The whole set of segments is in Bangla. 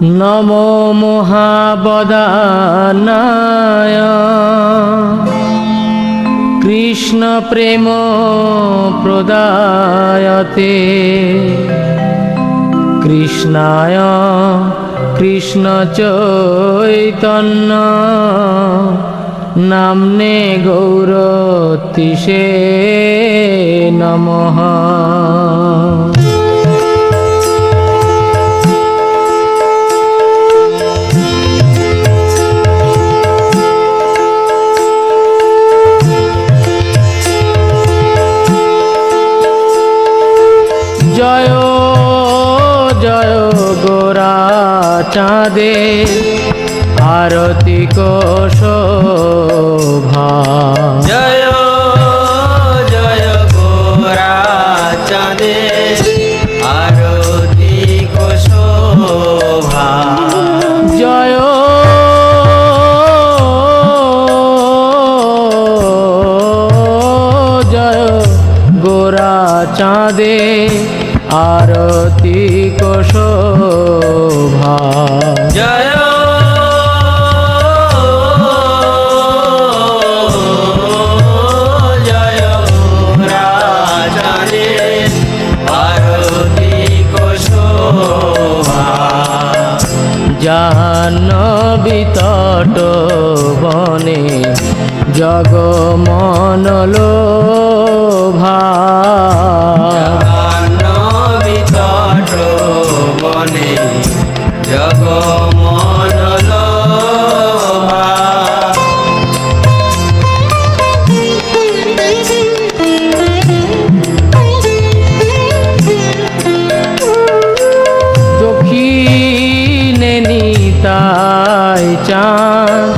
নমো মহাবদানায় কৃষ্ণ প্রেম প্রদায়তে কৃষ্ণায় কৃষ্ণ চৈতন্য নামনে গৌরতিষে নমঃ। জয় জয় গোরা চাঁদে আরতি শোভা। জয় জয় গোরা চাঁদে আরতি শোভা। জয় জয় গোরা চাঁদে আরতি শোভা। জয় জয় গোরা চাঁদে আরতি শোভা। জাহ্নবী তট বনে জগমনলোভা। জাহ্নবী তট বনে জগমনলোভা। দক্ষিণে নিতাই চাঁদ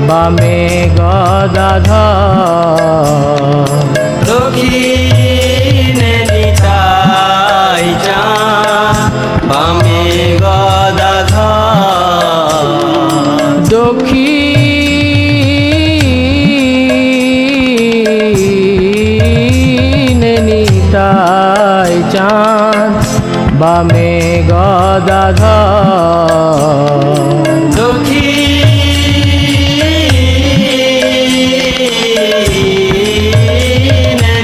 বামে গদাধর। দক্ষিণে নিতাই চাঁদ বামে গদাধর। দক্ষিণে নিতাই চাঁদ বামে গদাধর। দক্ষিণে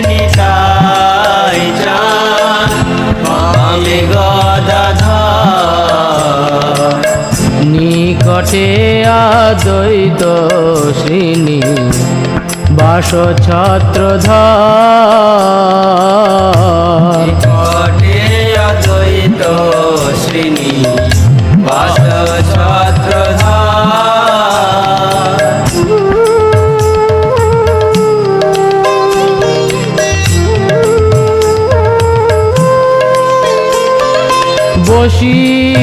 নিতাই চাঁদ বামে গদাধর। নিকটে আদ্বৈত শ্রীনি বাস ছত্রধর। নিকটে অদ্বৈত শ্রেণী বাস ছত্রধর।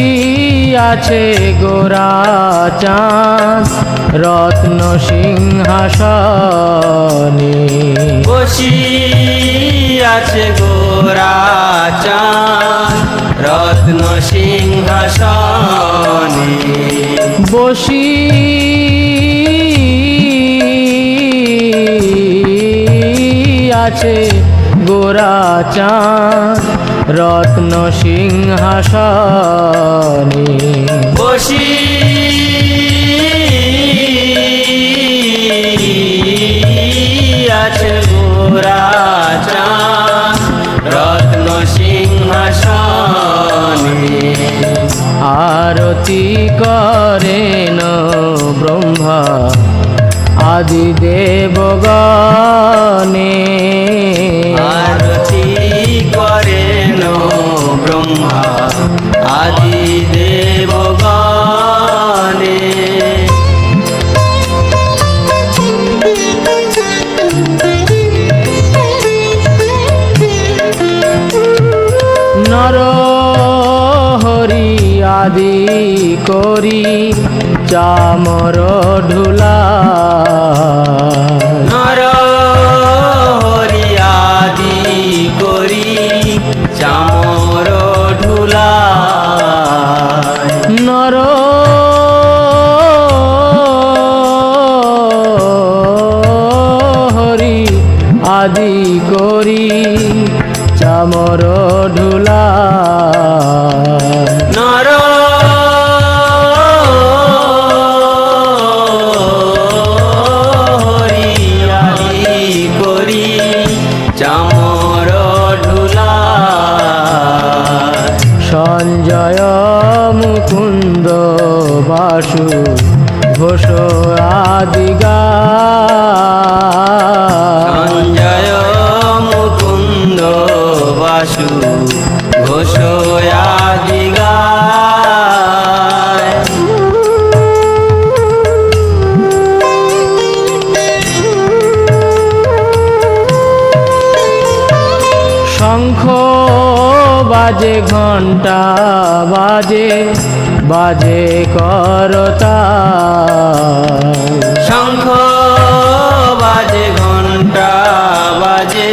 বসিয়াছে গোরা চাঁদ রত্ন সিংহাসনে। বসিয়াছে গোরা চাঁদ রত্ন সিংহাসনে। বসিয়াছে গোরা চাঁদ রত্ন সিংহাসনে। বসিয়াছে গোরা চাঁদ রত্ন সিংহাসনে। আরতি করেন ব্রহ্মা আদি দেবগণে। আরতি করেন ব্রহ্মা আদি দেবগণে। নর হরি আদি করি চামর ঢুলা। নর হরি আদি করি চামর ঢুলা। নর হরি আদি করি চামর ঢুলা। নর শঙ্খ বাজে ঘণ্টা বাজে বাজে করতাল শঙ্খ বাজে ঘণ্টা বাজে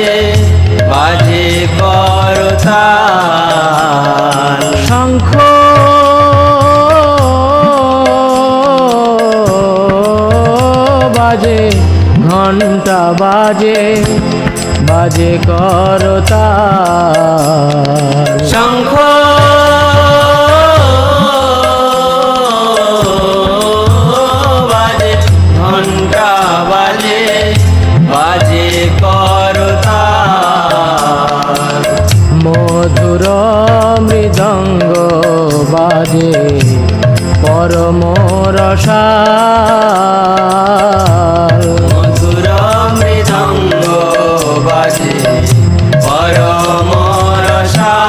বাজে করতাল শঙ্খ বাজে ঘণ্টা বাজে বাজে করতাল শঙ্খ বাজে ঘণ্টা বাজে বাজে করতাল মধুর মৃদঙ্গ বাজে পরম রসাল মধুর মৃদঙ্গ বাজে পরম রসাল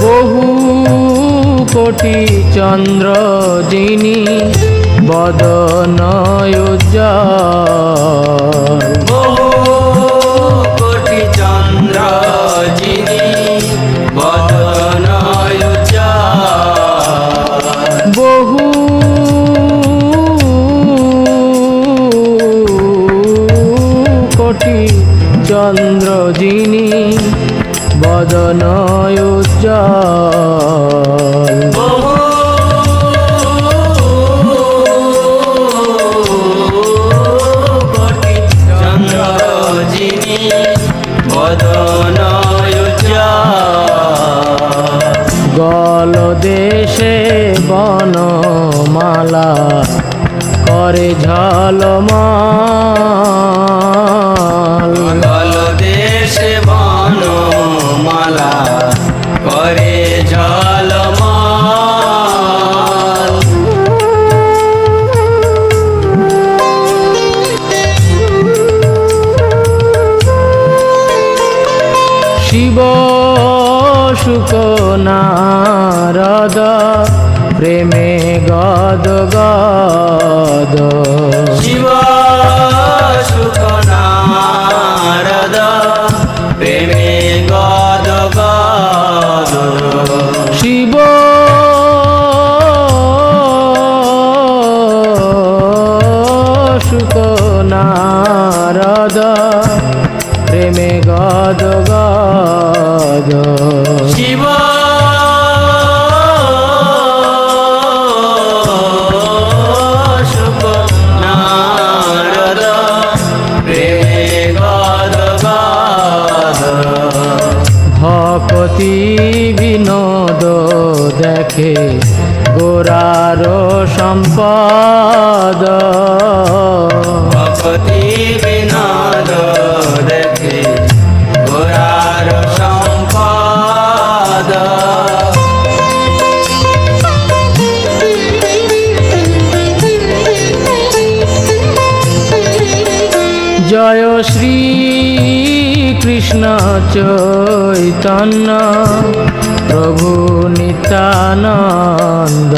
বহু কোটি চন্দ্র যিনি বদন উজ্জ্বল বহু কোটি চন্দ্র যিনি বদন উজ্জ্বল বহু কোটি চন্দ্র যিনি বদন উজ্জ্বল বহু কোটি চন্দ্র যিনি বদন উজ্জ্বল গল দেশে বনমালা করে ঝলমল গল দেশে বনমালা করে ঝলমল শিব শুক নারদ প্রেমে গদ গদ শিব সুখ নারদ প্রেমে গদ গদ শিব শুক নারদ প্রেমে গদ গদ শিব সুখ নারদ প্রেমে গদ গদ ভকতি বিনোদ দেখে গোরার সম্পদ ভক্তি বিনোদ দেখে গোরার সম্পদ জয় শ্রী কৃষ্ণ চৈতন্য প্রভু নিত্যানন্দ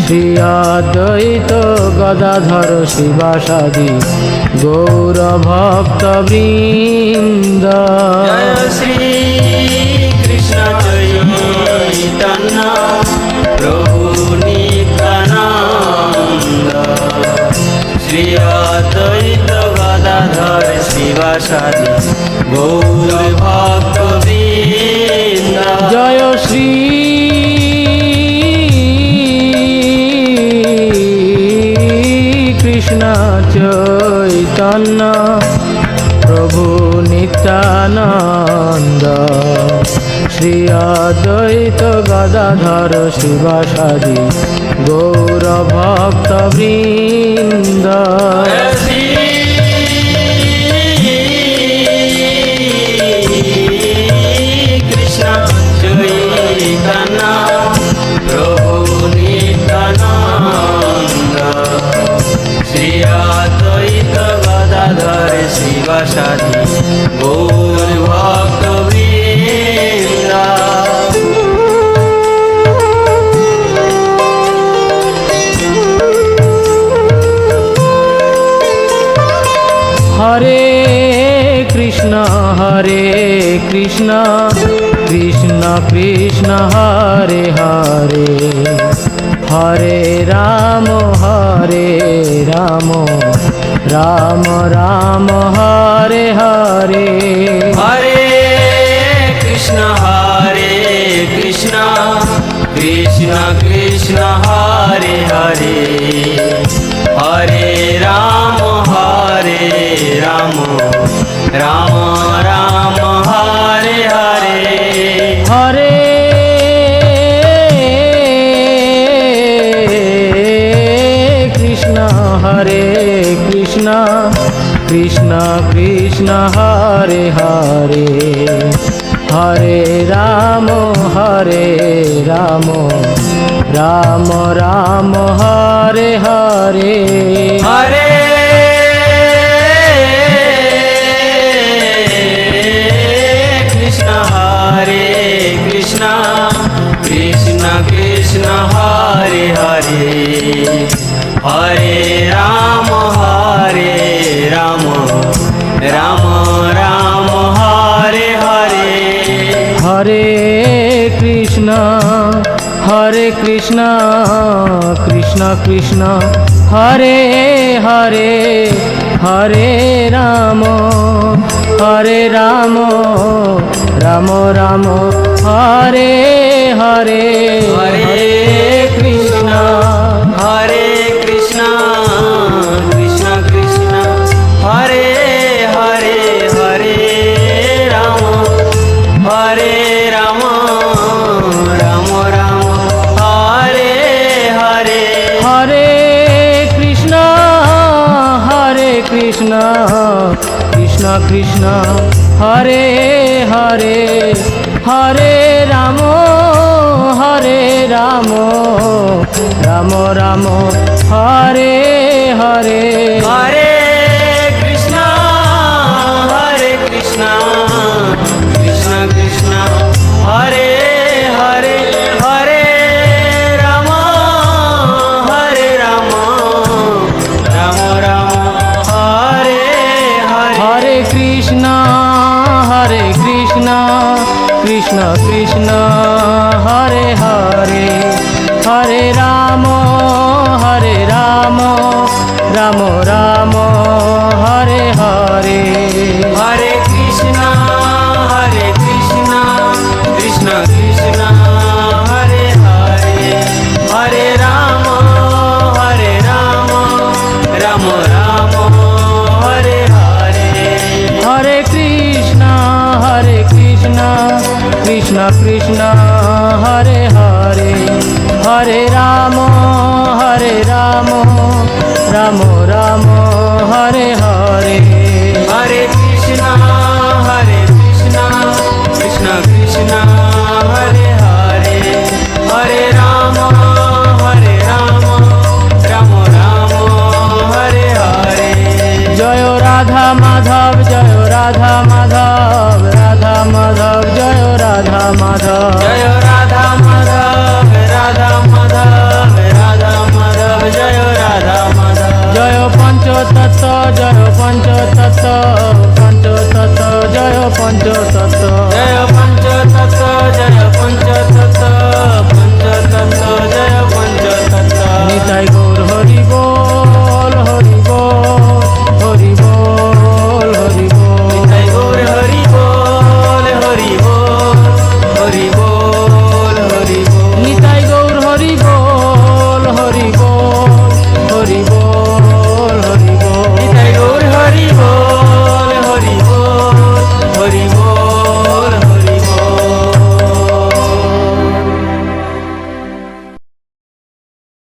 শ্রী অদ্বৈত গদাধর শিবাসাদি গৌর ভক্ত বৃন্দ জয় শ্রী কৃষ্ণ চৈতন্য প্রভু নিত্যানন্দ শ্রী অদ্বৈত গদাধর শিবাসাদি গৌর ভক্ত বৃন্দ জয় শ্রী কৃষ্ণ চৈতন্য প্রভু নিত্যানন্দ শ্রী অদ্বৈত গদাধর শিবাসাদি গৌর ভক্ত বৃন্দ শ্রী কৃষ্ণ চৈতন্য প্রভু নিত্যানন্দ শ্রী সাধি গৌর ভক্ত বৃন্দ। হরে কৃষ্ণ কৃষ্ণ কৃষ্ণ হরে হরে, হরে রাম রাম রাম হরে হরে। হরে কৃষ্ণ কৃষ্ণ কৃষ্ণ হরে হরে, হরে রাম রাম রাম হরে হরে। হরে কৃষ্ণ কৃষ্ণ কৃষ্ণ হরে হরে, হরে রাম রাম রাম হরে হরে। হরে কৃষ্ণ কৃষ্ণ কৃষ্ণ হরে হরে, হরে রাম রাম রাম হরে হরে। হরে কৃষ্ণ কৃষ্ণ কৃষ্ণ হরে হরে, হরে রাম রাম রাম হরে হরে। হরে কৃষ্ণ কৃষ্ণ কৃষ্ণ হরে হরে, হরে রাম রাম রাম হরে হরে। হরে কৃষ্ণ কৃষ্ণ কৃষ্ণ হরে হরে, হরে রাম রাম রাম হরে হরে। হরে কৃষ্ণ কৃষ্ণ কৃষ্ণ হরে হরে, হরে রাম রাম রাম হরে হরে। হরে কৃষ্ণ কৃষ্ণ কৃষ্ণ হরে হরে, হরে রাম রাম রাম হরে হরে। হরে কৃষ্ণ কৃষ্ণ কৃষ্ণ হরে হরে, হরে রাম রাম হরে হরে। হরে কৃষ্ণ কৃষ্ণ কৃষ্ণ হরে হরে, হরে রাম রাম হরে হরে। হরে কৃষ্ণ কৃষ্ণ কৃষ্ণ হরে হরে, হরে রাম রাম হরে হরে। জয় রাধা মাধব রাধা মাধব জয় রাধা মাধব। জয় রাধা মাধব জয় রাধা মাধব। জয় পঞ্চতত্ত্ব